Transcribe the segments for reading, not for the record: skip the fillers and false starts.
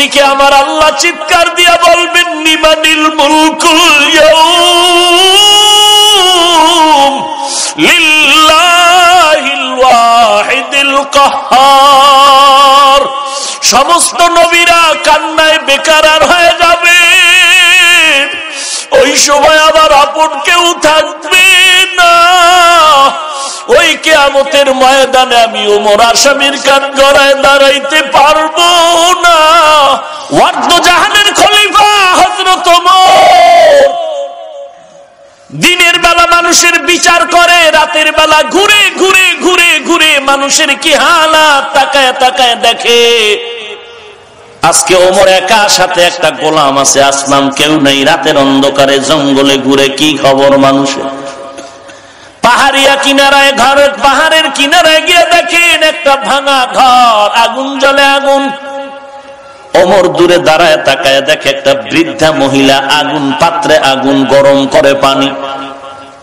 দিকে আমার আল্লাহ চিৎকার দিয়া বলবেন লিমানিল মুলকুল ইয়াউম লিল্লাহিল ওয়াহিদিল কাহ্হার। সমস্ত নবীরা কান্নায় বেকারার হয়ে যাবে। ওই সময় আবার আপন কেউ থাকবে না। ওই কিয়ামতের ময়দানে আমি ওমর আসামির কান গড়ায় দাঁড়াইতে পারবো না। ওয়ার্দ জাহানের খলিফা হযরত ওমর দিনের বেলা মানুষের বিচার করে, রাতের বেলা ঘুরে ঘুরে ঘুরে ঘুরে মানুষের কি হালাত তাকায় তাকায় দেখে। আজকে ওমর একা, সাথে একটা গোলাম আছে, আসলাম কেউ নেই। রাতের অন্ধকারে জঙ্গলে ঘুরে কি খবর মানুষের। পাহাড়িয়া কিনারায় ঘরের পাহাড়ের কিনারায় গিয়ে দেখেন একটা ভাঙা ঘর, আগুন জ্বলে আগুন। ওমর দূরে দাঁড়ায় তাকায় দেখে একটা বৃদ্ধা মহিলা আগুন পাত্রে আগুন গরম করে পানি।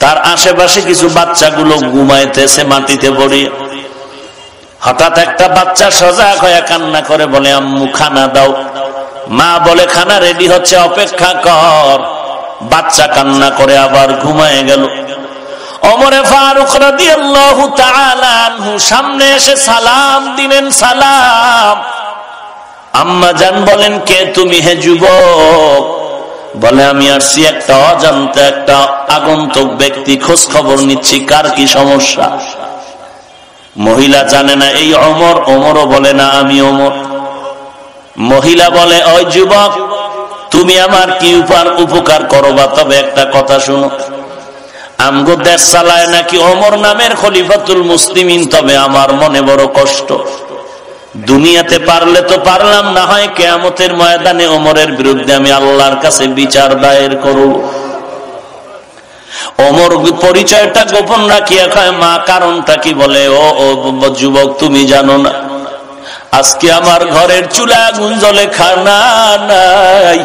তার আশেপাশে কিছু বাচ্চাগুলো ঘুমাইতেছে মাটিতে পড়িয়ে। হঠাৎ একটা বাচ্চা সজাগ হয়ে কান্না করে বলে, আম্মু খানা দাও। মা বলে, খানা রেডি হচ্ছে, অপেক্ষা কর। বাচ্চা কান্না করে আবার ঘুমায় গেল। ওমরে ফারুক রাদিয়াল্লাহু তাআলা আনহু সামনে এসে সালাম দিলেন। সালাম। আম্মা জান বলেন, কে তুমি? হে যুবক। বলে, আমি আসছি একটা অজান্তে একটা আগন্তুক ব্যক্তি, খোঁজ খবর নিচ্ছি কার কি সমস্যা। মহিলা জানে না এই ওমর। ওমরও বলে না আমি ওমর। মহিলা বলে, ওই যুবক, তুমি আমার কি উপকার করবা? তবে একটা কথা শুনো, আমগো দেশ চালায় নাকি ওমর নামের খলিফাতুল মুসলিমিন, তবে আমার মনে বড় কষ্ট। দুনিয়াতে পারলে তো পারলাম, না হয় কিয়ামতের ময়দানে ওমরের বিরুদ্ধে আমি আল্লাহর কাছে বিচার দায়ের করব। ওমর পরিচয়টা গোপন রাখিয়া কয়, মা কারণটা কি? বলে, ও যুবক, তুমি জানো না আজকে আমার ঘরের চুলা আগুন জ্বলে, খানা নাই।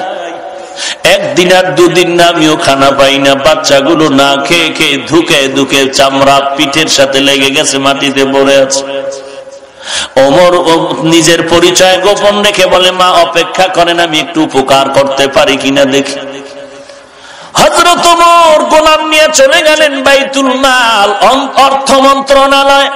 একদিন আর দুদিন না আমিও খানা পাই না। বাচ্চাগুলো না খেয়ে খেয়ে ধুকে ধুকে চামড়া পিঠের সাথে লেগে গেছে, মাটিতে পড়ে আছে। ওমর নিজের পরিচয় গোপন রেখে বলে, মা অপেক্ষা করেন, আমি একটু উপকার করতে পারি কিনা দেখি। হযরত ওমর গোলাম নিয়ে চলে গেলেন বাইতুল মাল, অর্থ মন্ত্রণালয়।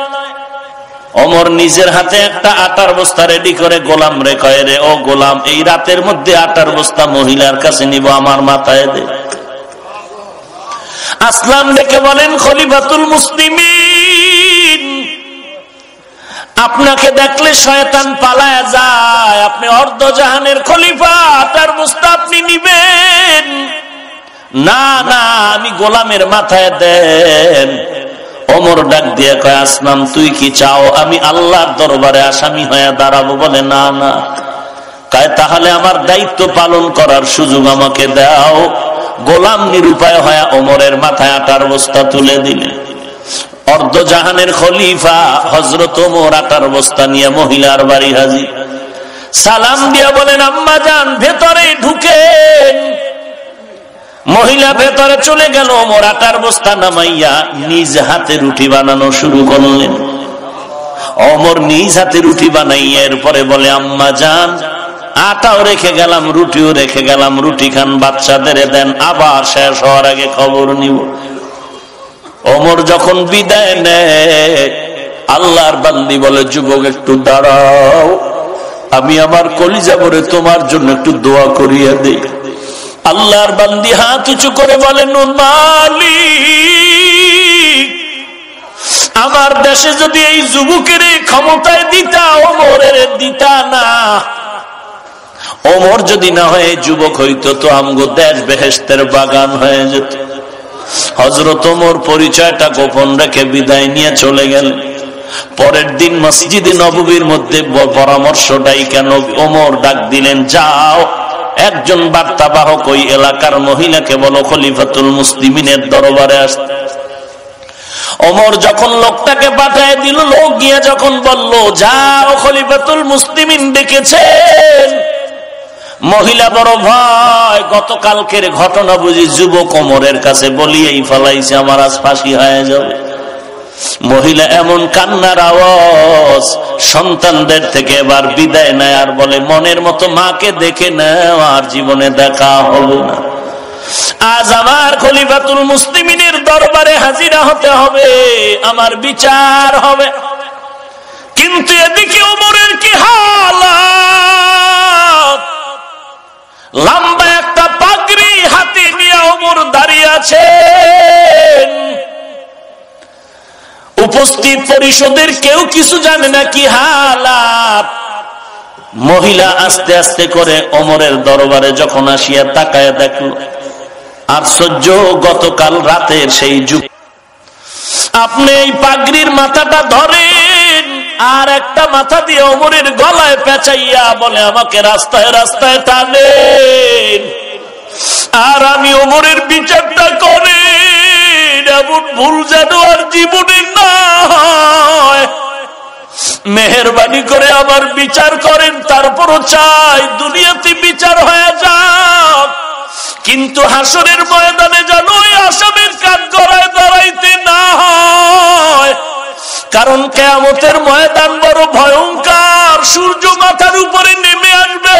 ওমর নিজের হাতে একটা আটার বস্তা রেডি করে গোলাম রে কয়, রে ও গোলাম, এই রাতের মধ্যে আটার বস্তা মহিলার কাছে নিব, আমার মাথায় দে। আসলাম ডেকে বলেন, খলিফাতুল মুসলিমিন, আপনাকে দেখলে শয়তান পালায়া যায়। আপনি অর্ধজাহানের খলিফা, আটার বস্তা আপনি নিবেন না? না, আমি গোলামের মাথায় দেন। ওমর ডাক দিয়ে কয়, আসলাম তুই কি চাও আমি আল্লাহর দরবারে আসামি হয়ে দাঁড়াবো? বলে, না না। কয়, তাহলে আমার দায়িত্ব পালন করার সুযোগ আমাকে দাও। গোলাম নিরুপায় হয়ে ওমরের মাথায় আটার বস্তা তুলে দিলেন। অর্ধজাহানের খলিফা হযরত ওমর আটার বস্তা নিয়ে মহিলার বাড়ি হাজির। সালাম দিয়া বলেন, আম্মা জান ভেতরে ঢুকেন। মহিলা ভেতরে চলে গেল। ওমর আটার বস্তা নামাইয়া নিজ হাতে রুটি বানানো শুরু করলেন। ওমর নিজ হাতে রুটি বানাইয়া এরপরে বলে, আম্মা জান আটাও রেখে গেলাম, রুটিও রেখে গেলাম, রুটি খান, বাচ্চাদের দেন, আবার শেষ হওয়ার আগে খবর নিব। ওমর যখন বিদায় নেয়, আল্লাহর বান্দি বলে, যুবক একটু দাঁড়াও, আমি আমার কলিজা ভরে তোমার জন্য একটু দোয়া করিয়া দেই। আল্লাহর বান্দি হাত উঁচু করে বলেন, মালিক, আমার দেশে যদি এই যুবকের ক্ষমতায় দিতা, ওমরের দিতা না। ওমর যদি না হয় যুবক হইতো তো আমগো দেশ বেহেশতের বাগান হয়ে যেত। হযরত ওমর পরিচয়টা গোপন রেখে বিদায় নিয়ে চলে গেলেন। পরের দিন মসজিদে নববীর মধ্যে পরামর্শ ডাইকা ওমর ডাক দিলেন, যাও একজন বার্তাবাহক ওই এলাকার মহিলাকে বলো খলিফাতুল মুসলিমিনের দরবারে আসতে। ওমর যখন লোকটাকে পাঠায় দিল, লোক গিয়ে যখন বলল, যাও খলিফাতুল মুসলিমিন ডেকেছেন। মহিলা বড় ভয়, গতকালকের ঘটনা বুঝি যুবক ওমরের কাছে বলিয়েই ফেলাইছে, আমার আজ ফাঁসি হয়ে যাবে। মহিলা এমন কান্নার আওয়াজ, সন্তানদের থেকে এবার বিদায় নেয় আর বলে মনের মতো মাকে দেখে নাও, আর জীবনে দেখা হবে না। আজ আমার খলিফাতুল মুসলিমিনের দরবারে হাজিরা হতে হবে, আমার বিচার হবে। কিন্তু এদিকে ওমরের কি হালাত, লম্বা একটা পাগড়ি হাতে নিয়ে ওমর দাঁড়িয়ে আছেন। উপস্থিত পরিষদের কেউ কিছু জানে না কি হালাত। মহিলা আস্তে আস্তে করে ওমরের দরবারে যখন আসিয়া তাকায় দেখল, আশ্চর্য, গতকাল রাতের সেই যুগ। আপনি এই পাগড়ির মাথাটা ধরেন, আর একটা মাথা দিয়ে ওমরের গলায় পেঁচাইয়া বলে আমাকে রাস্তায় রাস্তায় টানেন, আর আমি ওমরের বিচারটা করেন। এমন ভুল যেন আর জীবনে না হয়, মেহেরবানি করে আমার বিচার করেন। তারপরও চাই দুনিয়াতে বিচার হয়ে যাক, কিন্তু হাসরের ময়দানে যেন ওই আসামের কাঠগড়ায় দাঁড়াইতে না হয়। কারণ কিয়ামতের ময়দান বড় ভয়ঙ্কর, সূর্য মাথার উপরে নেমে আসবে,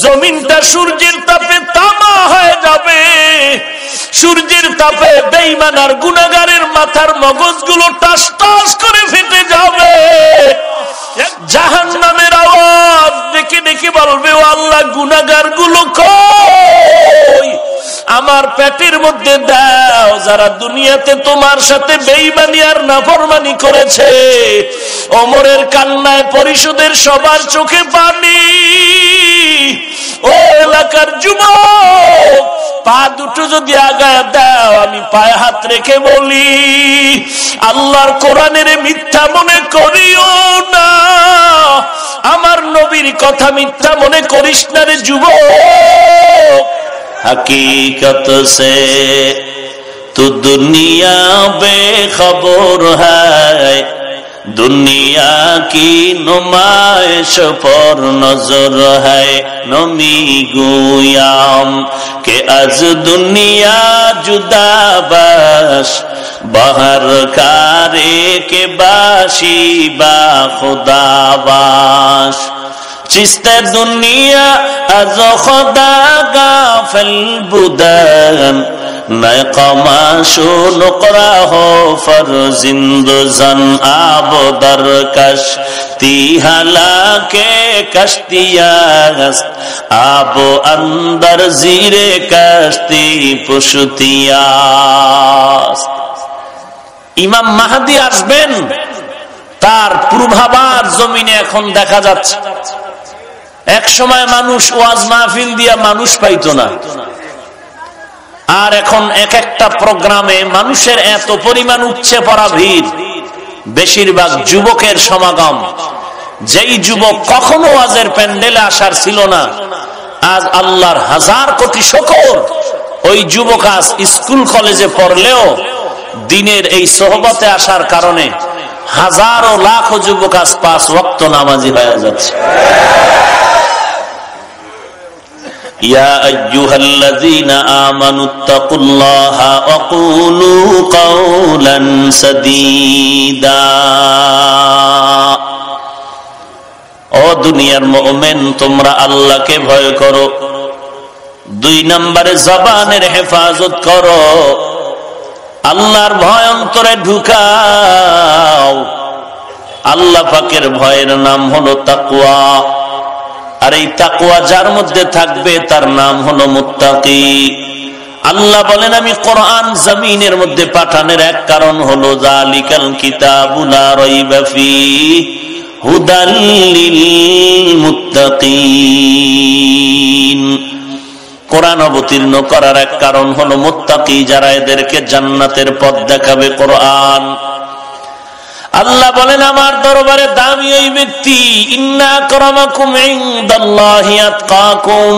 জমিনটা সূর্যের তাপে তামা হয়ে যাবে। সূর্যের তাপে বেঈমান আর গুনাহগারের মাথার মগজগুলো টাস টাস করে ফেটে যাবে। জাহান্নামের আওয়াজ ডেকে ডেকে বলবে, ও আল্লাহ, গুনাহগার গুলো কই, আমার পেটের মধ্যে দাও, যারা দুনিয়াতে তোমার সাথে বেঈমানি আর নাফরমানি করেছে। ওমরের কান্নায় পরিষদের সবার চোখে পানি। ও এলাকার যুবক, পা দুটো যদি আগায় দাও, আমি পায়ে হাত রেখে বলি, আল্লাহর কোরআনের মিথ্যা মনে করিও না, আমার নবীর কথা মিথ্যা মনে করিস না রে যুবক। हकीकत से तो दुनिया बेखबर है, दुनिया की नुमाइश पर नजर है। नमी गुयाम के आज दुनिया जुदा बस, बहर कारे के बाशी बा खुदा बाश। चिस्ते दुनिया आज खुदा गाफिल बुदन, मैं कमाशो नुकरा हो फरजिंद जन आब दरकश, ती हला के कश्तियास्त आब अंदर जीरे कश्ती पुष्टियास्त। ইমাম মাহদী আসবেন, তার পূর্বাভাস জমিনে এখন দেখা যাচ্ছে। এক সময় মানুষ ওয়াজ মাহফিল দিয়া মানুষ পাইতো না, আর এখন এক একটা প্রোগ্রামে মানুষের এত পরিমাণ উপচে পড়া ভিড়, বেশিরভাগ যুবকের সমাগম। যেই যুবক কখনো ওয়াজের প্যান্ডেলে আসার ছিল না, আজ আল্লাহর হাজার কোটি শুকর, ওই যুবক আজ স্কুল কলেজে পড়লেও দিনের এই সোহবতে আসার কারণে হাজারো লাখো যুবক আজ 5 ওয়াক্ত নামাজি হয়ে যাচ্ছে। ইয়া আইয়ুহাল্লাযীনা আমানুত্তাকুল্লাহা ওয়া কুলু কাওলান সাদীদা। ও দুনিয়ার মুমিন, তোমরা আল্লাহকে ভয় করো। 2 নম্বরে জবানের হেফাজত করো, আল্লাহর ভয় অন্তরে ঢুকাও। আল্লাহ পাকের ভয়ের নাম হলো তাকওয়া, আর এই তাকওয়া যার মধ্যে থাকবে তার নাম হলো মুত্তাকি। আল্লাহ বলেন, আমি কোরআন জমিনের মধ্যে পাঠানোর এক কারণ হলো যালিকাল কিতাবু লা রাইবা ফীহি হুদাল লিল মুত্তাকিন। কোরআন অবতীর্ণ করার এক কারণ হলো মুত্তাকি, যারা এদেরকে জান্নাতের পথ দেখাবে কোরআন। আল্লাহ বলেন, আমার দরবারে দামি ওই ব্যক্তি, ইন্না আকরামাকুম ইনদাল্লাহি আতকাকুম।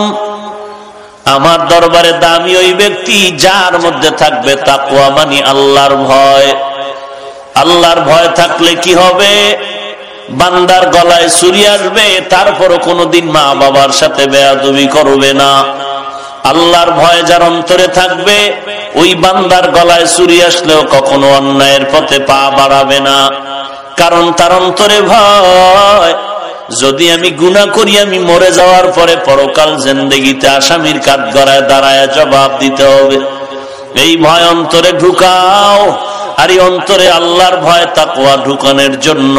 আমার দরবারে দামি ওই ব্যক্তি যার মধ্যে থাকবে তাকওয়া, মানে আল্লাহর ভয়। আল্লাহর ভয় থাকলে কি হবে? বান্দার গলায় ছুরি আসবে, তারপরও কোনোদিন মা বাবার সাথে বেয়াদবি করবে না। আল্লাহর ভয় যার অন্তরে থাকবে, ওই বান্দার গলায় ছুরি আসলেও কখনো অন্যায়ের পথে পা বাড়াবে না। কারণ তার অন্তরে ভয়, যদি আমি গুনাহ করি আমি মরে যাওয়ার পরে পরকাল জিন্দেগিতে আসামির কাঠগড়ায় দাঁড়ায় জবাব দিতে হবে। এই ভয় অন্তরে ঢুকাও। আর এই অন্তরে আল্লাহর ভয় তাকওয়া ঢুকানোর জন্য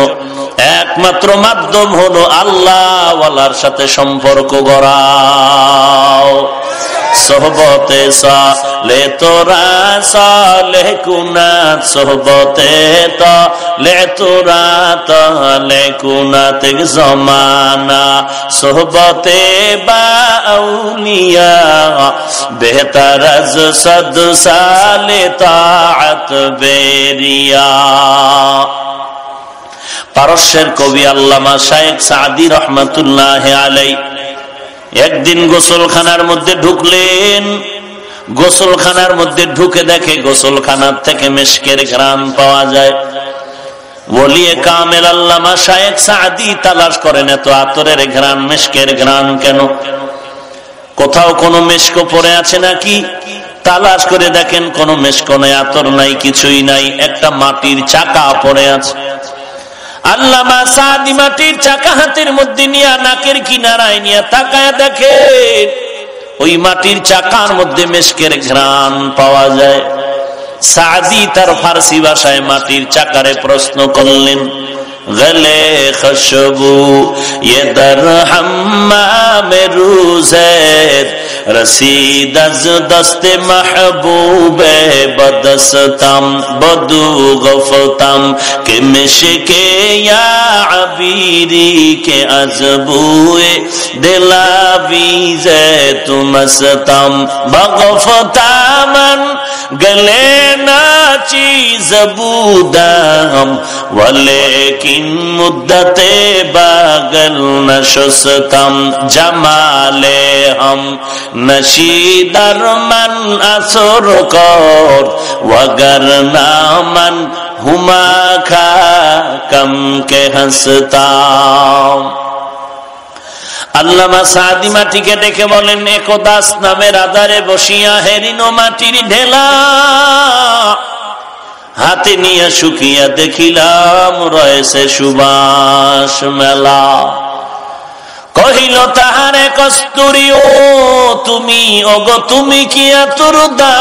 একমাত্র মাধ্যম হলো আল্লাহ ওয়ালার সাথে সম্পর্ক গড়াও। সোহবতে সালে তোরা সালে কুনাত, সোহবতে তালে তোরা তালে কুনাত জমানা, সোহবতে বাউলিয়া বেহতর আজ সদ সালে তাআত বেরিয়া। পারস্যের কবি আল্লামা শায়েখ সাদি রহমাতুল্লাহ আলাইহি একদিন গোসলখানার মধ্যে ঢুকলেন। গোসলখানার মধ্যে ঢুকে দেখে গোসলখানার থেকে মিশকের ঘ্রাণ পাওয়া যায়। ওলিয়ে কামেল আল্লামা শায়েখ সাদি তালাশ করেন এত আতরের ঘ্রাণ, মিশকের ঘ্রাণ কেন, কোথাও কোনো মিশক পড়ে আছে নাকি। তালাশ করে দেখেন কোনো মিশক নেই, আতর নাই, কিছুই নাই, একটা মাটির চাকা পড়ে আছে। আল্লামা সাদি মাটির চাকা হাতের মধ্যে নিয়ে নাকের কিনারায় নিয়ে তাকায় দেখে ওই মাটির চাকার মধ্যে মিশকের ঘ্রাণ পাওয়া যায়। সাদি তার ফারসি ভাষায় মাটির চাকারে প্রশ্ন করলেন, গলে খুশবু ये दर हम्माम रूज़ेत रसीद अज दस्त महबूब बदस्तम बदू गफ्तम के मिशके या अबीरी के अजबुए दिलावीज़े तुमस्तम बगफ्तामन गले नाची जबूदम वलेकिन मुद्दते बागल नशस्तम जमाले हम नशीदर मन असर कर वगर नामन हुमा खा कम के हंसताम। আল্লামা সাদি মাটিকে ডেকে বলেন, একদাস নামের আধারে বসিয়া হেরিনো মাটির ঢেলা হাতে নিয়ে শুকিয়া দেখিলাম রয়েছে সুবাস মেলা। কহিল তাহারে কস্তুরী, ও তুমি, ওগো তুমি কি আতুর দা,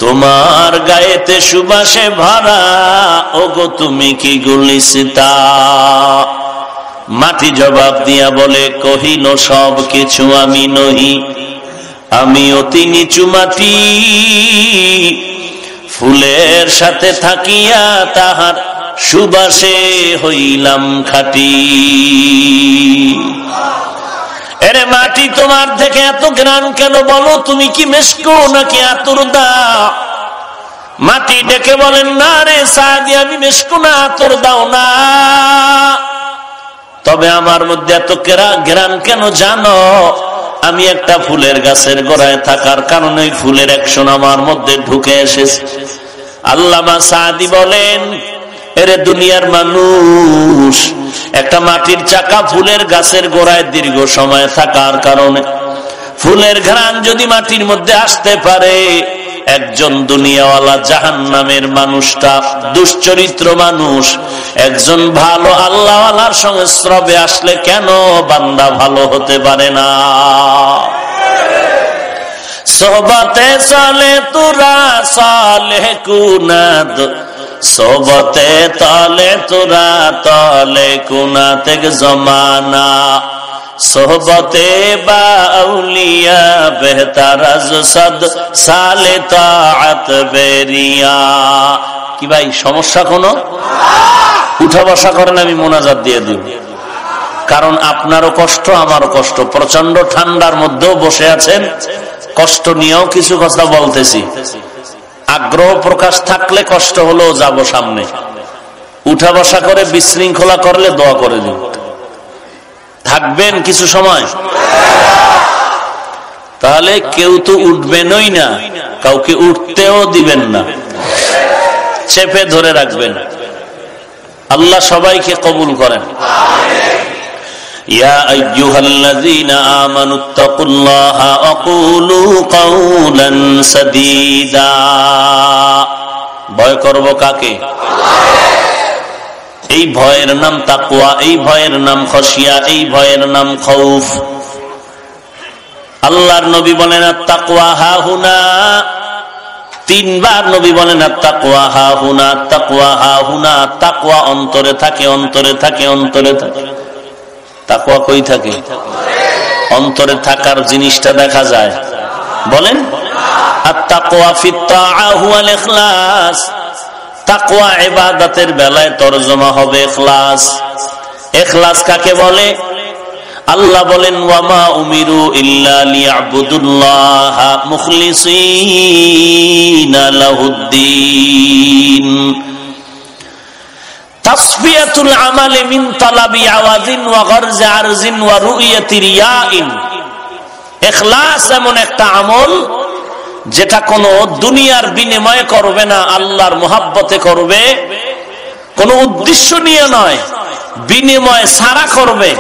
তোমার গায়েতে সুবাসে ভরা, ওগো তুমি কি গুলিস্তা। মাটি জবাব দিয়া বলে, কহিল সব কিছু আমি নহি, আমি অতি নিচু মাটি, ফুলের সাথে থাকিয়া তাহার সুবাসে হইলাম খাঁটি। এরে মাটি, তোমার থেকে এত ঘ্রাণ কেন, বলো তুমি কি মিশক নাকি আতরদা। মাটি ডেকে বলেন, না রে সাদি, আমি মিশক না, আতর দাও না, তবে আমার মধ্যে এত ঘ্রাণ কেন জানো, আমি একটা ফুলের গাছের গোড়ায় থাকার কারণে ফুলের অ্যাকশন আমার মধ্যে ঢুকে এসেছে। আল্লামা সাদি বলেন, এরে দুনিয়ার মানুষ, একটা মাটির চাকা ফুলের গাছের গোড়ায় দীর্ঘ সময় থাকার কারণে ফুলের ঘ্রাণ যদি মাটির মধ্যে আসতে পারে, একজন দুনিয়াওয়ালা জাহান্নামের মানুষটা, দুশ্চরিত্র মানুষ, একজন ভালো আল্লাহওয়ালার সংস্রবে আসলে কেন বান্দা ভালো হতে পারে না। সোহবতে চলে তোরা সালেহ কুনাদ, সোহবতে তলে তোরা তলে কুনাত জমানা, সোহবতে বাউলিয়া বেহতর আজ সদ সালে তাআত বেরিয়া। কি ভাই সমস্যা কোনো? উঠা বসা করেন, আমি মোনাজাত দিয়ে দিব, কারণ আপনারও কষ্ট আমারও কষ্ট। প্রচন্ড ঠান্ডার মধ্যেও বসে আছেন, কষ্ট নিয়েও কিছু কথা বলতেছি। আগ্রহ প্রকাশ থাকলে কষ্ট হলেও যাব সামনে। উঠা বসা করে বিশৃঙ্খলা করলে দোয়া করে দিন। থাকবেন কিছু সময়, তাহলে কেউ তো উঠবেনই না, কাউকে উঠতেও দিবেন না, চেপে ধরে রাখবেন। আল্লাহ সবাইকে কবুল করেন। ইয়া আইয়ুহাল্লাযীনা আমানুত্তাকুল্লাহা ওয়া কুলু কাওলান সাদীদা। ভয় করব কাকে? এই ভয়ের নাম তাকওয়া, এই ভয়ের নাম খশিয়া, এই ভয়ের নাম খৌফ। আল্লাহর নবী বলেন আত-তাকওয়া হাহুনা, তিনবার নবী বলেন আত-তাকওয়া হাহুনা, তাকওয়া হাহুনা। তাকওয়া অন্তরে থাকে, অন্তরে থাকে, অন্তরে থাকে। তাকওয়া কই থাকে? অন্তরে থাকার জিনিসটা দেখা যায়, বলেন। আত-তাকওয়া ফিত তাআ হুয়াল ইখলাস। তাকওয়া ইবাদতের বেলায় তরজমা হবে ইখলাস। ইখলাস কাকে বলে? আল্লাহ বলেন ওয়ামা উমিরু ইল্লা লিয়াবুদুল্লাহা মুখলিসিনা লাহুদ্দিন। তাসফিয়াতুল আমালি মিন তালাবি আওয়াজিন ওয়া গরজি আরজিন ওয়া রুইয়াতি রিয়াইন। ইখলাস এমন একটা আমল যেটা কোনো দুনিয়ার বিনিময়ে করবে না, আল্লাহর মুহাব্বতে করবে, কোনো উদ্দেশ্য নিয়ে নয়, বিনিময় ছাড়া করবে,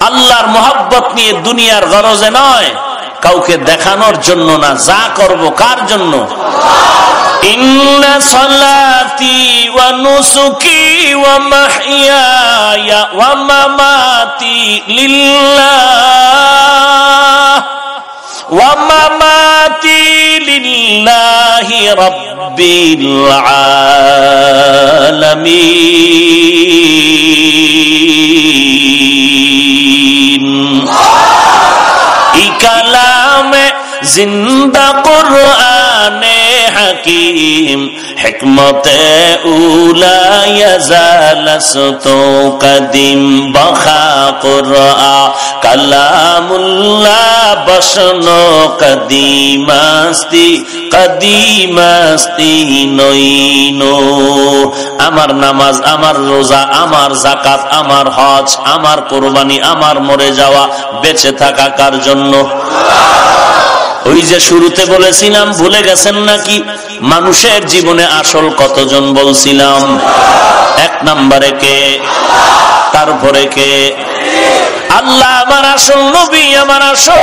আল্লাহর মুহাব্বত নিয়ে, দুনিয়ার গরজে নয়, কাউকে দেখানোর জন্য না। যা করব কার জন্য? ইন্না সালাতি ওয়া নুসুকি ওয়া মাহইয়ায়া ওয়া মামাতি লিল্লাহ ওয়া মামাতি লিল্লাহি রাব্বিল আলামিন। ই কালামে জিন্দা কুরআনে হাকিম, হিকমতে উলা ইয়াজালাসতু কদিম বখা কুরআ কালামুল্লাহ বসনো কদিমাস্তি কদিমাস্তি নইনো। আমার নামাজ, আমার রোজা, আমার যাকাত, আমার হজ, আমার কুরবানি, আমার মরে যাওয়া, বেঁচে থাকা কার জন্য? ওই যে শুরুতে বলেছিলাম, ভুলে গেছেন নাকি? মানুষের জীবনে আসল কতজন বলছিলাম? এক নম্বরে কে? তারপরে কে? আল্লাহ আমার আসল, নবী আমার আসল,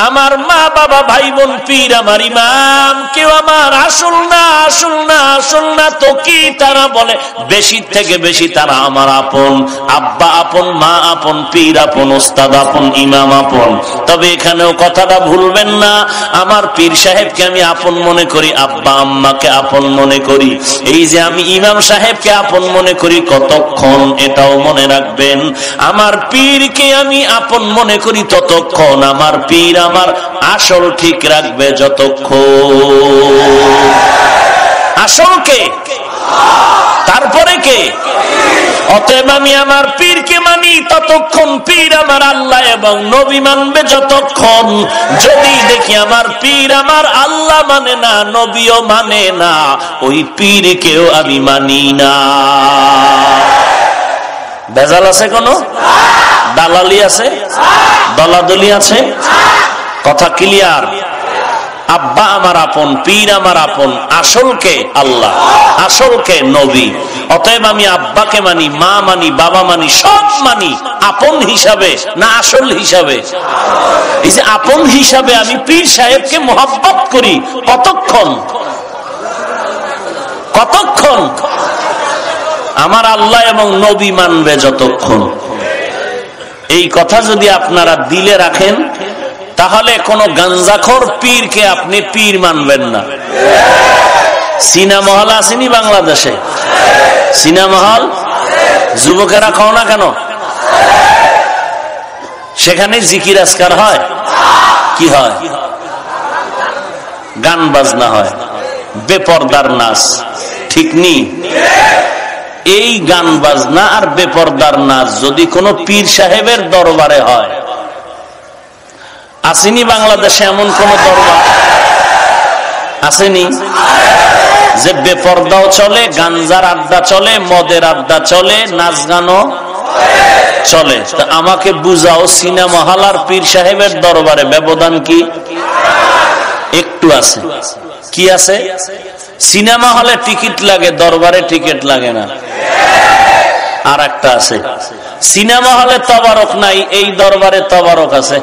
আমার মা বাবা ভাই বোন পীর আমার ইমাম, কেউ আমার আসল না, আসল না, আসল না। তো কি তারা বলে? বেশি থেকে বেশি তারা আমার আপন। আব্বা আপন, মা আপন, পীর আপন, ওস্তাদ আপন, ইমাম আপন। তবে এখানেও কথাটা ভুলবেন না, আমার পীর সাহেবকে আমি আপন মনে করি, আব্বা আম্মাকে আপন মনে করি। এই যে আমি ইমাম সাহেবকে আপন মনে করি কতক্ষণ, এটাও মনে রাখবেন। আমার পীরকে আমি আপন মনে করি ততক্ষণ, আমার পীর আমার আসল ঠিক রাখবে যতক্ষণ। আসল কে? তারপরে কে? অতএব আমি আমার পীরকে মানি ততক্ষণ, পীর আমার আল্লাহ এবং নবী মানবে যতক্ষণ। যদি দেখি আমার পীর আমার আল্লাহ মানে না, নবীও মানে না, ওই পীরকেও আমি মানি না। ভেজাল আছে কোনো? দালালি আছে? দলাদলি আছে? কথা ক্লিয়ার? আব্বা আমার আপন, পীর আমার আপন, আসল কে? আল্লাহ, আসল কে? নবী। অতএব আমি আব্বাকে মানি, মা মানি, বাবা মানি, সব মানি আপন হিসাবে না আসল হিসাবে? এই যে আপন হিসাবে আমি পীর সাহেবকে মোহাব্বত করি কতক্ষণ? কতক্ষণ? আমার আল্লাহ এবং নবী মানবে যতক্ষণ। এই কথা যদি আপনারা দিলে রাখেন, তাহলে কোন গাঞ্জাখোর পীরকে আপনি পীর মানবেন না। সিনেমা হল আসেনি বাংলাদেশে? সিনেমা হল যুবকেরা খাও না কেন? সেখানে জিকির আজকার হয়, কি হয়? গান বাজনা হয়, বেপরদার নাচ, ঠিক নি? এই গান বাজনা আর বেপরদার নাচ যদি কোনো পীর সাহেবের দরবারে হয়, আসেনি বাংলাদেশে এমন কোন দরবার? আসেনি যে বেপরদাও চলে, গাঞ্জার আড্ডা চলে, মদের আড্ডা চলে, নাচ গানও চলে? তা আমাকে বুঝাও, সিনেমা হল আর পীর সাহেবের দরবারে ব্যবধান কি? একটু আছে। কি আছে? সিনেমা হলে টিকিট লাগে, দরবারে টিকিট লাগে না। আর একটা আছে। সিনেমা হলে তবারক নাই, এই দরবারে তবারক আছে।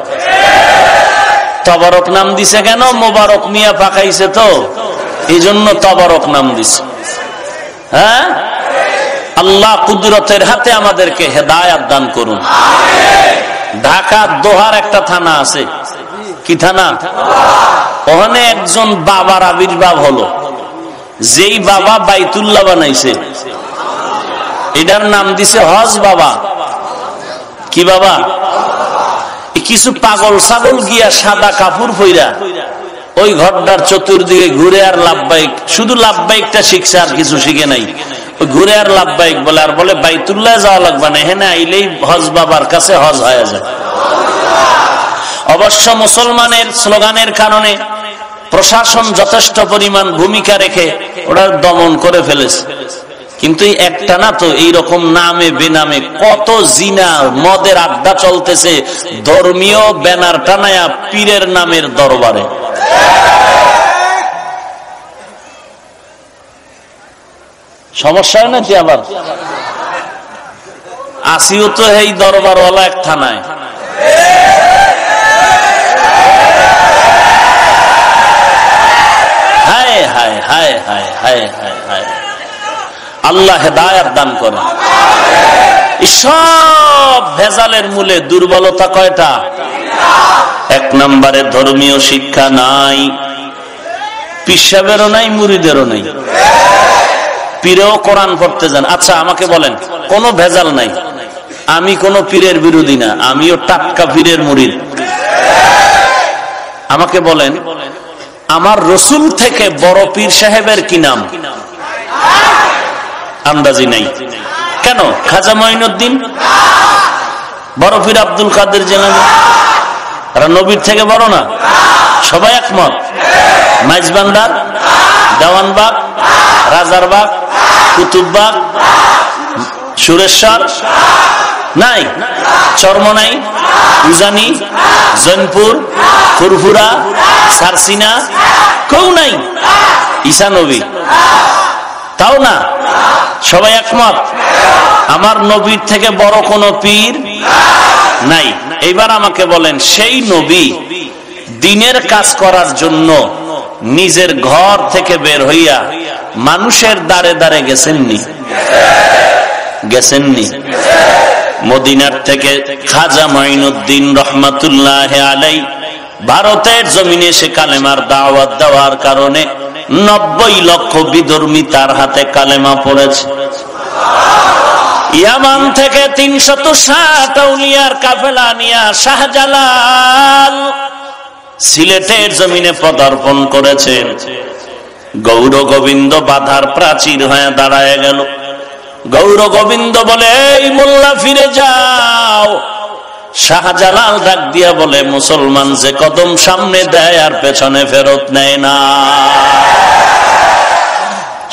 তবারক নাম দিছে কেন? মোবারক মিয়া পাকাইছে তো, এই জন্য তবারক নাম দিছে। হ্যাঁ, আল্লাহ কুদরতের হাতে আমাদেরকে হেদায়াত দান করুন। ঢাকা দোহার একটা থানা আছে, কি থানা? ওখানে একজন বাবার আবির্ভাব হলো, যেই বাবা বাইতুল্লাহ বানাইছে, এটার নাম দিছে হজ বাবা। কি বাবা? কিছু পাগল ছাগল গিয়া সাদা কাপড় পইরা ওই ঘরটার চতুর্দিকে ঘুরে আর লাভবাহিক, শুধু লাভবাহিকটা শিখছে, আর কিছু শিখে নাই। ঘুরে আর লাভবাহিক বলে, আর বলে বাইতুল্লাহ যাওয়া লাগবে না, হ্যাঁ আইলেই হজ বাবার কাছে হজ হয়ে যায়। অবশ্য মুসলমানের স্লোগানের কারণে প্রশাসন যথেষ্ট পরিমাণ ভূমিকা রেখে ওরা দমন করে ফেলেছে। কিন্তু একটা না তো, এইরকম নামে বেনামে কত জিনা মদের আড্ডা চলতেছে, ধর্মীয় ব্যানার টানায়া পীরের নামের দরবারে। সমস্যা হয় নাকি? আবার আসিও তো এই দরবারওয়ালা এক থানায়। হায় হায় হায় হায় হায় হায় হায়, আল্লাহ হেদায়াত দান করে। সব ভেজালের মূলে দুর্বলতা কয়টা? এক নম্বরে ধর্মীয় শিক্ষা নাই, পিসাবেরও নাই, মুরিদেরও নাই। পীরেও কোরআন পড়তে যান। আচ্ছা আমাকে বলেন, কোন ভেজাল নাই, আমি কোন পীরের বিরোধী না, আমিও টাটকা পীরের মুরিদ। আমাকে বলেন, আমার রসুল থেকে বড় পীর সাহেবের কি নাম? আন্দাজি নাই। কেন? খাজা মঈনুদ্দিন, বড় পীর আব্দুল কাদের জিলানী, এরা নবীর থেকে বড় না? সবাই একমত? মাইজবান্ডার, দেওয়ানবাগ, রাজারবাগ, কুতুববাগ, সুরেশ্বর নাই, চরমনাই, উজানি, জৈনপুর, ফুরফুরা, সারসিনা, কেউ নাই। ঈসা নবী তাও না? সবাই একমত? আমার নবীর থেকে বড় কোন পীর নাই। এইবার আমাকে বলেন, সেই নবী দিনের কাজ করার জন্য নিজের ঘর থেকে বের হইয়া মানুষের দ্বারে দ্বারে গেছেননি? গেছেননি? মদিনার থেকে খাজা মঈনুদ্দিন রহমাতুল্লাহ আলাই ভারতের জমিনে এসে কালেমার দাওয়াত দেওয়ার কারণে 90 লক্ষ বিধর্মী তার হাতে কালেমা পড়েছে। ইয়ামান থেকে 360 আউলিয়ার কাফেলা নিয়া শাহজালাল সিলেটের জমিনে পদার্পণ করেছেন। গৌর গোবিন্দ বাধার প্রাচীর হয়ে দাঁড়ায় গেল। গৌর গোবিন্দ বলে, এই মোল্লা ফিরে যাও। শাহজালাল ডাক দিয়া বলে, মুসলমান যে কদম সামনে দেয় আর পেছনে ফেরত নেয় না।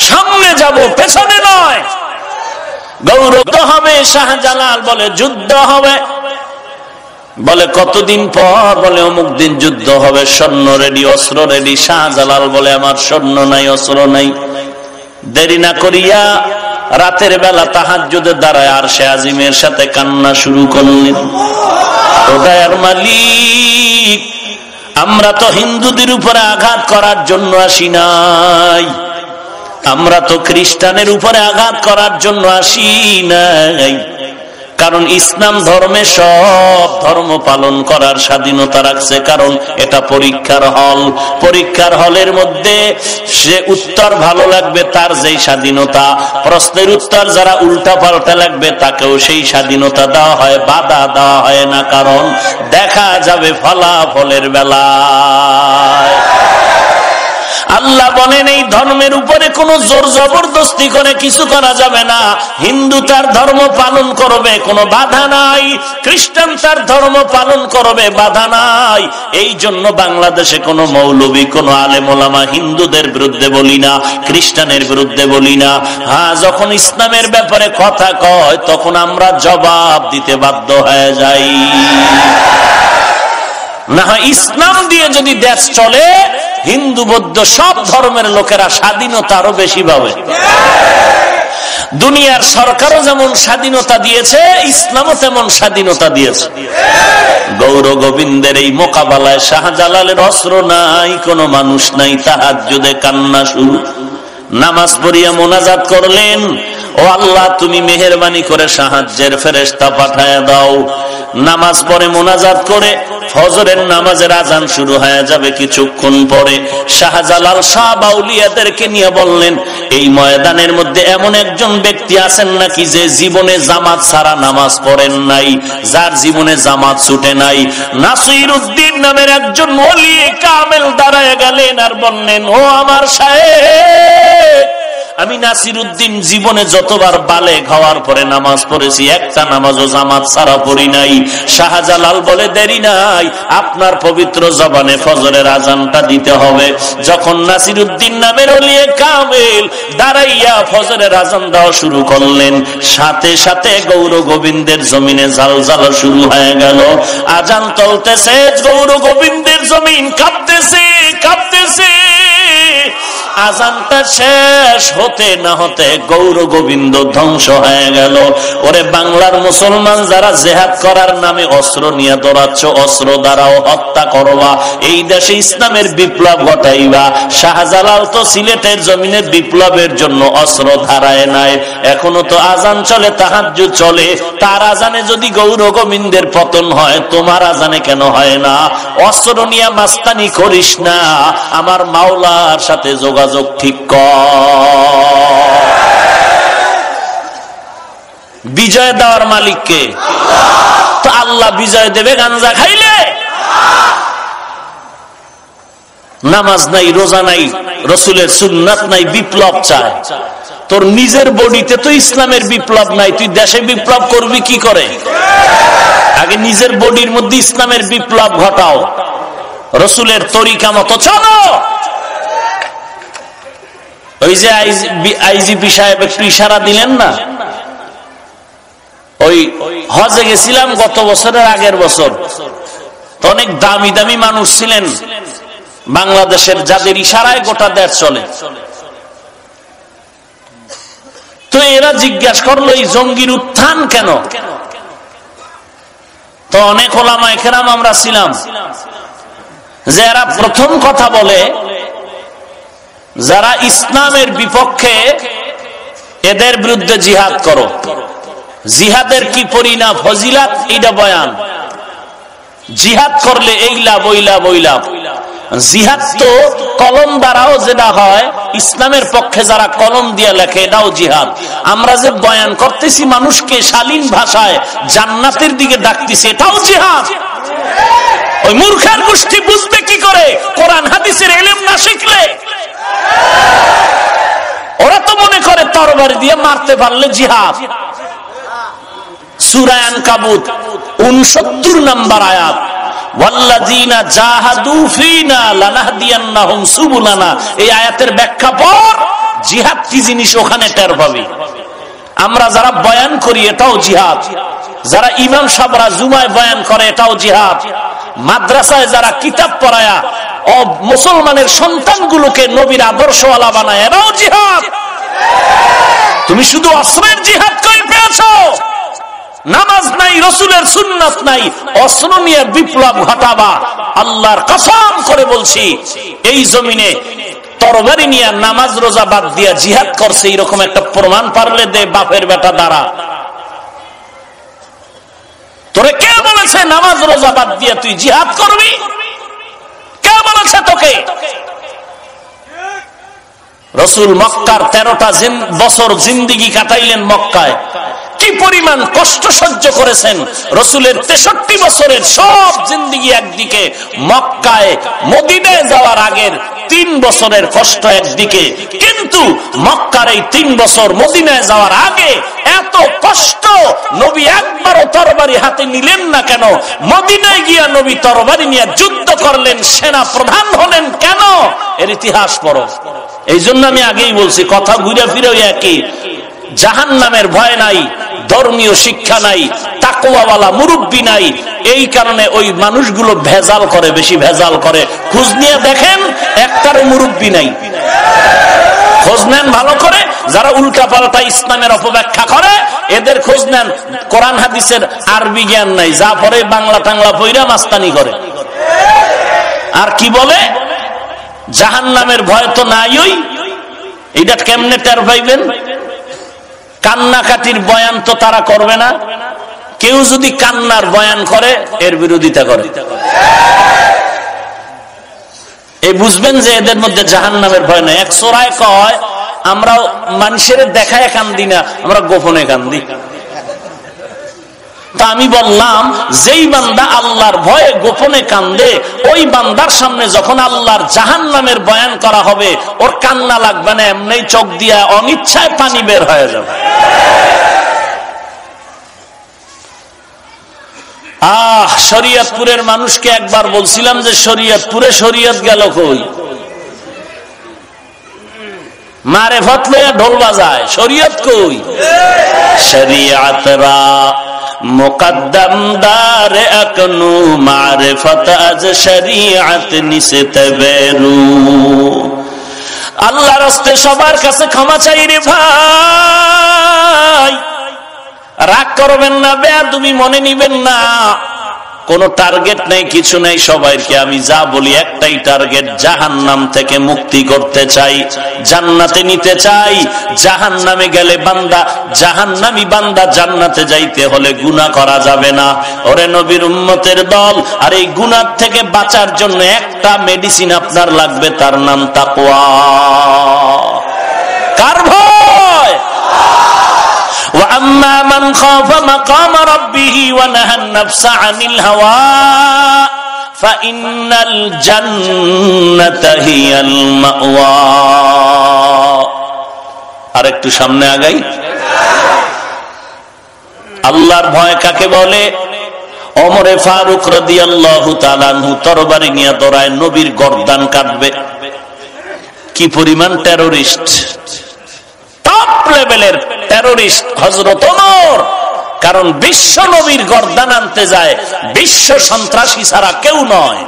সামনে যাব, পেছনে নয়। গৌরব হবে। শাহজালাল বলে, যুদ্ধ হবে। বলে কতদিন পর? বলে অমুক দিন যুদ্ধ হবে, সৈন্য রেডি, অস্ত্র রেডি। শাহজালাল বলে, আমার সৈন্য নাই, অস্ত্র নাই। দেরি না করিয়া রাতের বেলা তাহাজ্জুদে দাঁড়ায় আরশে আজিমের সাথে কান্না শুরু করলেন। ও দয়ার মালিক, আমরা তো হিন্দুদের উপরে আঘাত করার জন্য আসি নাই, আমরা তো খ্রিস্টানের উপরে আঘাত করার জন্য আসি নাই। কারণ ইসলাম ধর্মে সব ধর্ম পালন করার স্বাধীনতা রাখছে, কারণ এটা পরীক্ষার হল। পরীক্ষার হলের মধ্যে সে উত্তর ভালো লাগবে তার যেই স্বাধীনতা, প্রশ্নের উত্তর যারা উল্টা পাল্টা লাগবে তাকেও সেই স্বাধীনতা দেওয়া হয়, বাধা দেওয়া হয় না। কারণ দেখা যাবে ফলাফলের বেলায়। আল্লাহ বলেন, এই ধর্মের উপরে কোনো জোর জবরদস্তি করে কিছু করা যাবে না। হিন্দু তার ধর্ম পালন করবে, কোনো বাধা নাই। খ্রিস্টান তার ধর্ম পালন করবে, বাধা নাই। এই জন্য বাংলাদেশে কোনো মৌলবী, কোনো আলেম ওলামা হিন্দুদের বিরুদ্ধে বলি না, খ্রিস্টানের বিরুদ্ধে বলি না। হ্যাঁ, যখন ইসলামের ব্যাপারে কথা কয় তখন আমরা জবাব দিতে বাধ্য হয়ে যাই। না হয় ইসলাম দিয়ে যদি দেশ চলে, হিন্দু বৌদ্ধ সব ধর্মের লোকেরা স্বাধীনতা আরো বেশি পাবে। দুনিয়ার সরকারও যেমন স্বাধীনতা দিয়েছে, ইসলামও তেমন স্বাধীনতা দিয়েছে। গৌর গোবিন্দের এই মোকাবেলায় শাহজালালের অস্ত্র নাই, কোনো মানুষ নাই। তাহাজ্জুদে কান্না শুরু। নামাজ পড়িয়া মোনাজাত করলেন, ও আল্লাহ তুমি মেহেরবানি করে সাহায্যের ফেরেশতা পাঠায়া দাও। নামাজ পড়ে মোনাজাত করে ফজরের নামাজের আজান শুরু হয়ে যাবে কিছুক্ষণ পরে। শাহজালাল শাহ আউলিয়াদেরকে নিয়ে বললেন, এই ময়দানের মধ্যে এমন একজন ব্যক্তি আছেন নাকি যে জীবনে জামাত ছাড়া নামাজ পড়েন নাই, যার জীবনে জামাত ছুটে নাই? নাসিরউদ্দিন নামের একজন ওলি কামেল দাঁড়ায় গেলেন আর বললেন, ও আমার শায়েখ, আমি নাসিরউদ্দিন জীবনে যতবার বালেগ হওয়ার পরে নামাজ পড়েছি, একটা নামাজও জামাত ছাড়া পড়ি নাই। শাহজালাল বলে, দেরি নাই, আপনার পবিত্র জবানে ফজরের আজানটা দিতে হবে। যখন নাসিরউদ্দিন নামের ওলি কামেল দাঁড়াইয়া ফজরের আজান দেওয়া শুরু করলেন, সাথে সাথে গৌর গোবিন্দের জমিনে জালজালা শুরু হয়ে গেল। আজান চলতেছে, গৌর গোবিন্দের জমিন কাঁপতেছে কাঁপতেছে। আজানটা শেষ হতে না হতে গৌর গোবিন্দ ধ্বংস হয়ে গেল। ওরে বাংলার মুসলমান যারা জেহাদ করার নামে অস্ত্র নিয়ে দৌড়াচ্ছ, অস্ত্র দ্বারাও হত্যা করবা, এই দেশে ইসলামের বিপ্লব ঘটাইবা। শাহজালাল তো সিলেটের জমিনে বিপ্লবের জন্য অস্ত্র ধারায় নাই, এখনো তো আজান চলে, তাহাজ্জুদ চলে। তার আজানে যদি গৌর গোবিন্দের পতন হয়, তোমার আজানে কেন হয় না? অস্ত্র নিয়ে মাস্তানি করিস না, আমার মাওলার সাথে যোগাযোগ ঠিক কর। বিজয় দেওয়ার মালিককে তো আল্লাহ বিজয় দেবে গাঞ্জা খাইলে। নামাজ নাই, রোজা নাই, রসুলের সুন্নাত নাই, বিপ্লব চায়। তোর নিজের বডিতে তো ইসলামের বিপ্লব নাই, তুই দেশে বিপ্লব করবি কি করে? আগে নিজের বডির মধ্যে ইসলামের বিপ্লব ঘটাও, রসুলের তরিকা মতো চলো। ওই যে আইজিপি সাহেব একটু ইশারা দিলেন না, ওই হজে গেছিলাম গত বছরের আগের বছর, তো অনেক দামি দামি মানুষ ছিলেন বাংলাদেশের, যাদের ইশারায় গোটা দেশ চলে। তো এরা জিজ্ঞাসা করলো, এই জঙ্গির উত্থান কেন? তো অনেক ওলামায়ে কেরাম আমরা ছিলাম, যে এরা প্রথম কথা বলে, যারা ইসলামের বিপক্ষে এদের বিরুদ্ধে জিহাদ করো। জিহাদের কি পরিণাম, ফজিলাত, এইটা বয়ান। জিহাদ করলে এই লাভ, ওই লাভ, ওই লাভ। জিহাদ তো কলম দ্বারাও যেটা হয়, ইসলামের পক্ষে যারা কলম দিয়ে লেখে, এটাও জিহাদ। আমরা যে বয়ান করতেছি, মানুষকে শালীন ভাষায় জান্নাতের দিকে ডাকতেছি, এটাও জিহাদ। ওই মূর্খের গোষ্ঠী বুঝবে কি করে কোরআন হাদিসের ইলম না শিখলে? ওরা তো মনে করে তরবারি দিয়ে মারতে পারলে জিহাদ। সূরা আনকাবুত 69 নম্বর আয়াত, ওয়াল্লাযীনা জাহাদু ফীনা লানাহদিয়ান্নাহুম সুবুলানা। এই আয়াতের ব্যাখ্যা পর জিহাদ কি জিনিস ওখানে টের পাবি। আমরা যারা বয়ান করি, এটাও জিহাদ। যারা ইমাম সাহেবরা জুমায় বয়ান করে, এটাও জিহাদ। মাদ্রাসায় যারা কিতাব পড়ায়া ও মুসলমানের সন্তানগুলোকে নবীর আদর্শওয়ালা বানায়, এটাও জিহাদ। তুমি শুধু অস্ত্রের জিহাদ করে পেয়েছো, নামাজ নাই, রসুলের সুন্নাত নাই, অস্ত্র নিয়ে বিপ্লব ঘটাবা। আল্লাহর কসম করে বলছি, এই জমিনে তরবারি নিয়ে নামাজ রোজা বাদ দিয়া জিহাদ করছে, এরকম একটা প্রমাণ পারলে দে, বাপের বেটা দ্বারা। তোরে কে বলেছে নামাজ রোজা বাদ দিয়া তুই জিহাদ করবি? কে বলেছে তোকে? রসুল মক্কার 13টা বছর জিন্দিগি কাটাইলেন মক্কায়, কি পরিমাণ কষ্ট সহ্য করেছেন। রসুলের 63 বছরের সব জিন্দিগি একদিকে, মক্কায় মদিনায় যাওয়ার আগের 3 বছরের কষ্ট একদিকে। কিন্তু মক্কার এই 3 বছর, মদিনায় যাওয়ার আগে এত কষ্ট, নবী একবারও তরবারি হাতে নিলেন না কেন? মদিনায় গিয়া নবী তরবারি নিয়ে যুদ্ধ করলেন, সেনা প্রধান হলেন কেন? এর ইতিহাস পড়ো। এই জন্য আমি আগেই বলছি, কথা ঘুরে ফিরে একই। জাহান্নামের ভয় নাই, ধর্মীয় শিক্ষা নাই, তাকওয়াওয়ালা মুরব্বি নাই। এই কারণে ওই মানুষগুলো ভেজাল করে, বেশি ভেজাল করে। খোঁজ নিয়ে দেখেন, একটারও মুরব্বি নাই। খোঁজ নেন ভালো করে, যারা উল্টা পাল্টা ইসলামের অপব্যাখ্যা করে এদের খোঁজ নেন। কোরআন হাদিসের আরবি জ্ঞান নাই, যা পরে বাংলা টাংলা পইরা মাস্তানি করে। আর কি বলে জাহান্নামের ভয় তো নাই। ওই এইটা কেমনে টের পাইবেন? কান্নাকাটির বয়ান তো তারা করবে না। কেউ যদি কান্নার বয়ান করে এর বিরোধিতা করে, এই বুঝবেন যে এদের মধ্যে জাহান্নামের ভয় নাই। এক সোরায় কয় আমরা মানুষের দেখায় কান্দি না, আমরা গোপনে কান্দি। তা আমি বললাম যেই বান্দা আল্লাহর ভয়ে গোপনে কান্দে ওই বান্দার সামনে যখন আল্লাহর জাহান্নামের বয়ান করা হবে ওর কান্না লাগবে না, এমনি চোখ দিয়া অনিচ্ছায় পানি বের হয়ে যাবে। শরীয়তপুরের মানুষকে একবার বলছিলাম যে শরীয়তপুরে শরীয়ত গেল কই? মারেফত লইয়া ঢোল বাজায়, শরীয়ত কই? শরীয়তরা মুকদ্দম দার আকনু মারিফত আজ শরীয়ত নিসতবেরু। আল্লাহর রাস্তে সবার কাছে ক্ষমা চাই রে ভাই, রাগ করবেন না, বেয়াদবি মনে নিবেন না। কোন টার্গেট নেই, কিছু নেই। সবাইকে আমি যা বলি একটাই টার্গেট, জাহান্নাম থেকে মুক্তি করতে চাই, জান্নাতে নিতে চাই। জাহান্নামে গেলে বান্দা জাহান্নামী বান্দা জান্নাতে যাইতে হলে গুনাহ করা যাবে না। ওরে নবীর উম্মতের দল, আর এই গুনাহ থেকে বাঁচার জন্য একটা মেডিসিন আপনার লাগবে, তার নাম তাকওয়া। কার ভয়? وَأَمَّا مَنْ خَافَ مَقَامَ رَبِّهِ وَنَهَى النَّفْسَ عَنِ الْهَوَى فَإِنَّ الْجَنَّةَ هِيَ الْمَأْوَى। আর একটু সামনে আগাই। আল্লাহর ভয় কাকে বলে? ওমরে ফারুক রাদিয়াল্লাহু তাআলা আনহু তরবারি নিয়ে দৌড়ায়, নবীর গর্দান কাটবে। কি পরিমাণ টেররিস্ট, টপ লেভেলের টেররিস্ট হযরত ওমর। কারণ বিশ্ব নবীর গর্দান আনতে যায়, বিশ্ব সন্ত্রাসী ছাড়া কেউ নয়।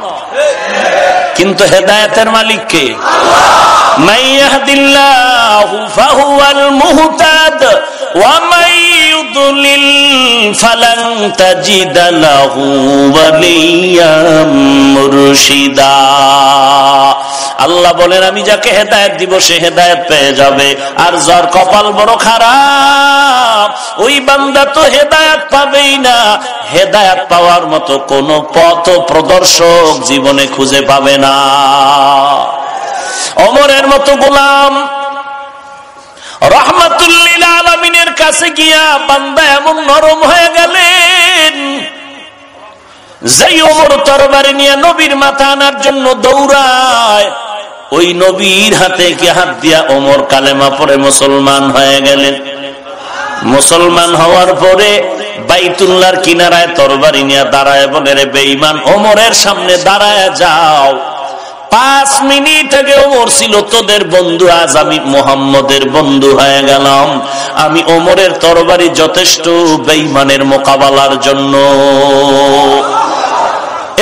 কিন্তু হেদায়েতের মালিক কে? মান ইয়াহদিল্লাহু ফাহুয়াল মুহতাদ ওয়া মান ইউদ্লিল ফালান তাজিদ লাহু ওয়ালিয়াম মুরশিদা। আল্লাহ বলেন আমি যাকে হেদায়েত দিব সে হেদায়েত পেয়ে যাবে, আর যার কপাল বড় খারাপ ওই বান্দা তো হেদায়েত পাবেই না। হেদায়েত পাওয়ার মতো কোন পথ প্রদর্শক জীবনে খুঁজে পাবে না। ওমরের মতো গোলাম রাহমাতুল লিল আলামিনের কাছে গিয়া বান্দা এমন নরম হয়ে গেলেন, যেই ওমর তরবারি নিয়ে নবীর মাথা আনার জন্য দৌড়ায়, ওই নবীর হাতে কি হাত দিয়া ওমর কালেমা পড়ে মুসলমান হয়ে গেলেন। মুসলমান হওয়ার পরে বাইতুল্লাহর কিনারায় তরবারি নিয়ে দাঁড়ায় বলে, রে বেঈমান, ওমরের সামনে দাঁড়ায় যাও। 5 মিনিট আগে ওমর ছিল তোদের বন্ধু, আজ আমি মুহাম্মদের বন্ধু হয়ে গেলাম। আমি ওমরের তরবারি যথেষ্ট বেঈমানের মোকাবেলার জন্য।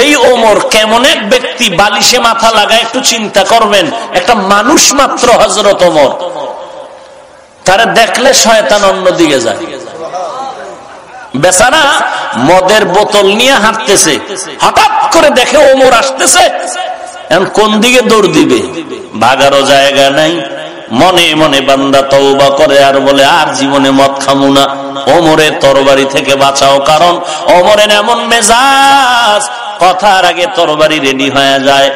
এই ওমর কেমন এক ব্যক্তি, বালিশে মাথা লাগায় একটু চিন্তা করবেন। একটা মানুষ মাত্র হযরত ওমর, তারা দেখলে শয়তান অন্যদিকে যায়। বেচারা মদের বোতল নিয়ে হাঁটতেছে, হঠাৎ করে দেখে ওমর আসতেছে, কোন দিকে দৌড় দিবে, ভাগারও জায়গা নাই। মনে মনে বান্দা তওবা করে আর বলে, আর জীবনে মদ খামু না, ওমরের তরবারি থেকে বাঁচাও। কারণ ওমরের এমন মেজাজ, কথার আগে তরবারি রেডি হয়ে যায়।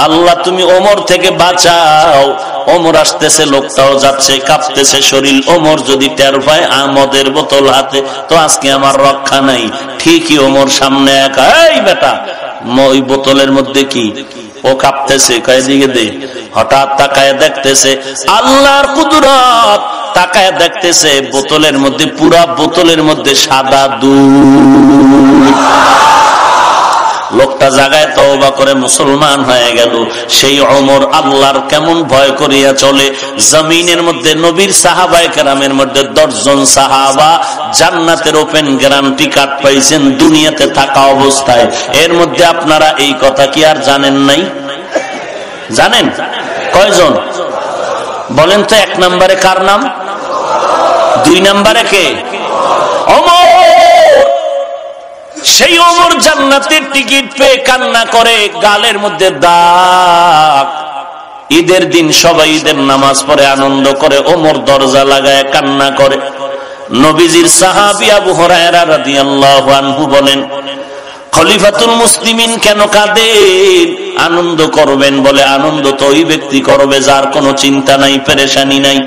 আল্লাহ তুমি ওমর থেকে বাঁচাও। ওমর আসতেছে, লোকটাও যাচ্ছে, কাঁপতেছে শরীর। ওমর যদি টের পায় আমদের বোতল হাতে, তো আজকে আমার রক্ষা নাই। ঠিকই ওমর সামনে একা, এই বেটা ওই বোতলের মধ্যে কি? ও কাঁপতেছে, কয় দিকে দে। হঠাৎ তাকায় দেখতেছে আল্লাহর কুদরত, তাকায় দেখতেছে বোতলের মধ্যে, পুরা বোতলের মধ্যে সাদা দুধ। লোকটা জায়গায় তওবা করে মুসলমান হয়ে গেল। সেই ওমর আল্লাহর কেমন ভয় করিয়া চলে। জমিনের মধ্যে নবীর সাহাবায়ে কেরামের মধ্যে 10 জন সাহাবা জান্নাতের ওপেন গ্যারান্টি কার্ড পাইছেন দুনিয়াতে থাকা অবস্থায়। এর মধ্যে আপনারা এই কথা কি আর জানেন নাই? জানেন কয়জন? বলেন তো, এক নম্বরে কার নাম? দুই নম্বরে কে? ওমর। সেই ওমর জান্নাতের টিকিট পেয়ে কান্না করে, গালের মধ্যে দাগ। ঈদের দিন সবাই ঈদের নামাজ পড়ে আনন্দ করে, ওমর দরজা লাগায় কান্না করে। নবীজির সাহাবী আবু হুরায়রা রাদিয়াল্লাহু আনহু বলেন, খলিফাতুল মুসলিমিন কেন কাঁদেন? আনন্দ করবেন। বলে, আনন্দ তো ওই ব্যক্তি করবে যার কোনো চিন্তা নাই, পেরেশানি নাই।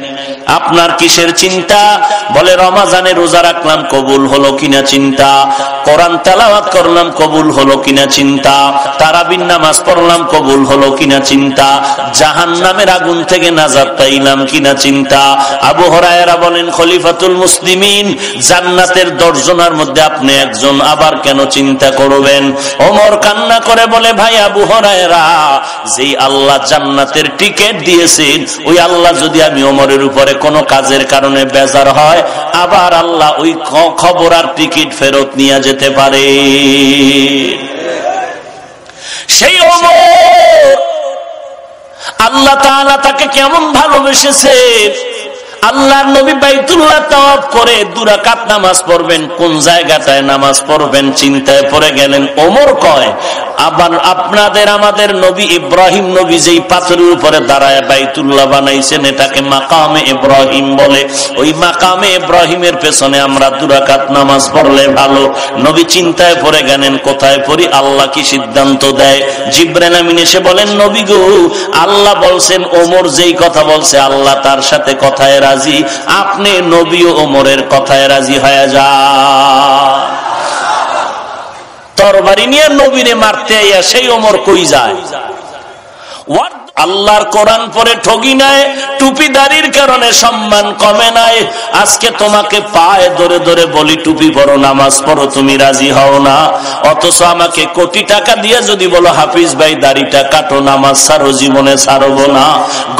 আপনার কিসের চিন্তা? বলে, রমাজানে রোজা রাখলাম, কবুল হলো কিনা চিন্তা। কোরআন তেলাওয়াত করলাম, কবুল হলো কিনা চিন্তা। তারাবির নামাজ পড়লাম, কবুল হলো কিনা চিন্তা। জাহান্নামের আগুন থেকে নাজাত পাইলাম কিনা চিন্তা। আবু হুরায়রা বলেন, খলিফাতুল মুসলিমিন, জান্নাতের 10 জনের মধ্যে আপনি একজন, আবার কেন চিন্তা করবেন? ওমর কান্না করে বলে, ভাই আবু হুরায়রা, যেই আল্লাহ জান্নাতের টিকিট দিয়েছেন, ওই আল্লাহ যদি আমি ওমরের উপরে কোনো কাজের কারণে বেজার হয়, আবার আল্লাহ ওই খবর আর টিকিট ফেরত নিয়ে যেতে পারে। সেই ওমর আল্লাহ তাআলা তাকে কেমন ভালোবেসেছেন। আল্লাহর নবী বাইতুল্লাহ তাওয়াফ করে 2 রাকাত নামাজ পড়বেন, কোন জায়গাটায় নামাজ পড়বেন চিন্তায় পড়ে গেলেন। ওমর কয়, আবার আপনাদের আমাদের নবী ইব্রাহিম নবী যেই পাথরের উপরে দাঁড়ায় বাইতুল্লাহ বানাইছেন, এটাকে মাকামে ইব্রাহিম বলে। ওই মাকামে ইব্রাহিমের পেছনে আমরা 2 রাকাত নামাজ পড়লে ভালো। নবী চিন্তায় পড়ে গেলেন, কোথায় পড়ি? আল্লাহ কি সিদ্ধান্ত দেয়? জিবরাইল আমিন এসে বলেন, নবী গো, আল্লাহ বলছেন ওমর যেই কথা বলছে আল্লাহ তার সাথে কথায় রাজি, আপনি নবী ও ওমরের কথায় রাজি হয়ে যান। তরবারি নিয়ে নবীরে মারতে আইয়া সেই ওমর কই যায়? আল্লাহর কোরআন পরে ঠগি নাই, টুপিদারির কারণে সম্মান কমে নাই। আজকে তোমাকে পায়ে ধরে ধরে বলি, টুপি পরো, নামাজ পড়ো, তুমি রাজি হও না। অথচ আমাকে কোটি টাকা দিয়ে যদি বলো, হাফিজ ভাই দাড়িটা কাটো, নামাজ ছাড়ো, জীবনে ছাড়বো না।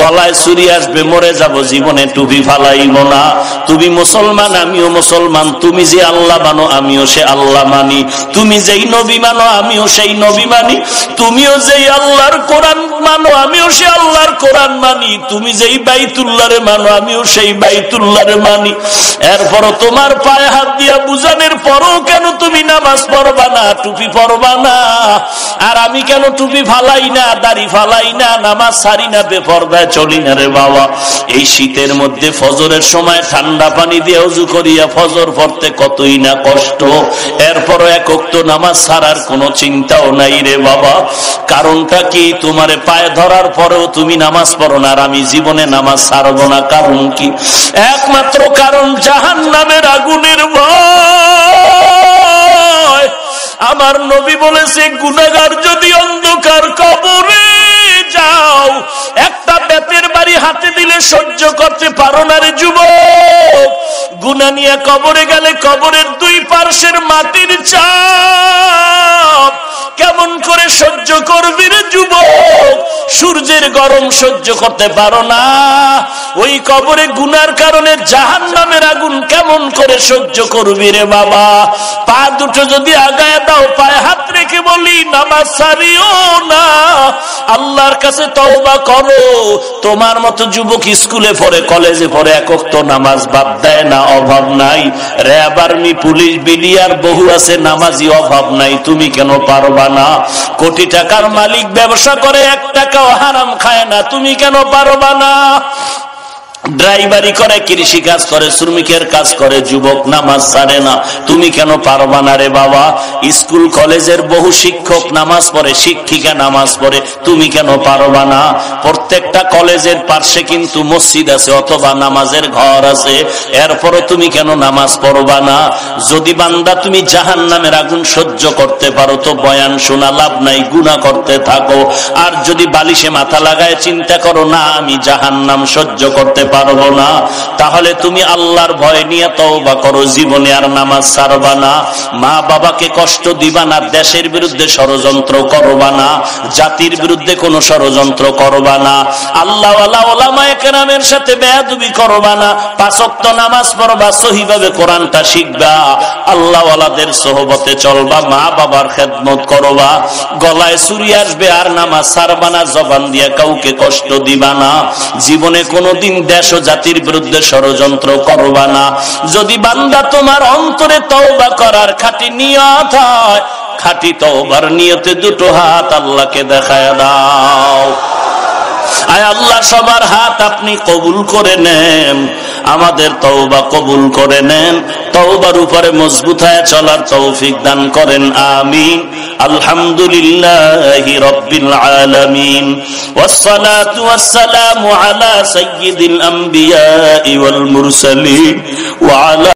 গলায় ছুরি আসবে, মরে যাব, জীবনে টুপি ফালাইব না। তুমি মুসলমান, আমিও মুসলমান। তুমি যে আল্লাহ মানো, আমিও সে আল্লাহ মানি। তুমি যেই নবী মানো, আমিও সেই নবী মানি। তুমিও যেই আল্লাহর কোরআন মানো, আমিও সে আল্লাহর কোরআন মানি। তুমি যেই বাইতুল্লাহরে মানো, আমিও সেই বাইতুল্লাহরে মানি। এরপরও তোমার পায়ে হাত দিয়া বুঝানোর পরও কেন তুমি নামাজ পড়বা না, টুপি পড়বা না? আর আমি কেন টুপি ফালাই না, দাড়ি ফালাই না, নামাজ ছাড়ি না, বেপরদায় চলি না? রে বাবা, এই শীতের মধ্যে ফজরের সময় ঠান্ডা পানি দিয়ে ওযু করিয়া ফজর পড়তে কতই না কষ্ট। এরপরও 1 ওয়াক্ত নামাজ ছাড়ার কোনো চিন্তাও নাই রে বাবা। কারণটা কি? তোমারে পায়ে ধরার পরেও তুমি নামাজ পড়ো না, আর আমি জীবনে নামাজ ছাড়বো না। কারণ কি? একমাত্র কারণ জাহান্নামের আগুনের ভয়। আমার নবী বলেছে, গুনাহগার যদি অন্ধকার কবরে যাও, একটা বেতের বাড়ি হাতে দিলে সহ্য করতে পারো না রে যুবক। গুনাহ নিয়ে কবরে গেলে কবরের 2 পার্শ্বের মাটির চাপ কেমন করে সহ্য করবি রে যুবক? সূর্যের গরম সহ্য করতে পারো না, ওই কবরে গুনার কারণে জাহান্নামের আগুন কেমন করে সহ্য করবি রে বাবা? পা দুটো যদি আগায় দাও, পায়ে হাত রেখে বলি, নামাজ ছাড়িও না, আল্লাহর কাছে তওবা করো। তোমার মতো যুবক স্কুলে পড়ে, কলেজে পড়ে, 1 ওয়াক্ত নামাজ বাদ দেয় না, অভাব নাই। র‍্যাব, আর্মি, পুলিশ, বিডিআর বহু আছে, নামাজি অভাব নাই। তুমি কেন পারবা না? কোটি টাকার মালিক ব্যবসা করে, 1 টাকাও হারাম খায় না, তুমি কেন পারবা না? ড্রাইভারি করে, কৃষি কাজ করে, শ্রমিকের কাজ করে, যুবক নামাজ ছাড়ে না, তুমি কেন পারবা না রে বাবা? স্কুল কলেজের বহু শিক্ষক নামাজ পড়ে, শিক্ষিকা নামাজ পড়ে, তুমি কেন পারবা না? প্রত্যেকটা কলেজের পাশে কিন্তু মসজিদ আছে অথবা নামাজের ঘর আছে, এরপরও তুমি কেন নামাজ পড়বা না? যদি বান্দা তুমি জাহান্নামের আগুন সহ্য করতে পারো, তো বয়ান শোনা লাভ নাই, গুনাহ করতে থাকো। আর যদি বালিশে মাথা লাগায় চিন্তা করো, না আমি জাহান্নাম সহ্য করতে পারবো না। তাহলে তুমি আল্লাহর ভয় নিয়ে তওবা করো, জীবনে আর নামাজ ছাড়বা না, মা বাবাকে কষ্ট দিবা না, দেশের বিরুদ্ধে ষড়যন্ত্র করবা না, জাতির বিরুদ্ধে কোনো ষড়যন্ত্র করবা না, আল্লাহওয়ালা ওলামায়ে কেরামের সাথে বেয়াদবি করবা না, 5 ওয়াক্ত নামাজ পড়বা, সহিভাবে কোরআনটা শিখবা, আল্লাহওয়ালাদের সোহবতে চলবা, মা বাবার খেদমত করবা, গলায় চুরি আসবে আর নামাজ ছাড়বা না, জবান দিয়া কাউকে কষ্ট দিবা না, জীবনে কোনোদিন দেশ ও জাতির বিরুদ্ধে ষড়যন্ত্র করবা না। যদি বান্দা তোমার অন্তরে তওবা করার খাঁটি নিয়ত হয়, খাঁটি তওবার নিয়তে দুটো হাত আল্লাহকে দেখায় দাও। আয় আল্লাহ, সবার হাত আপনি কবুল করে নেন, আমাদের তওবা কবুল করে নেন, তওবার উপরে মজবুত হয়ে চলার তৌফিক দান করেন, আমিন। আলহামদুলিল্লাহি রাব্বিল আলামিন, ওয়াসসালাতু ওয়াসসালামু আলা সাইয়্যিদিল আম্বিয়াই ওয়াল মুরসালিন ওয়া আলা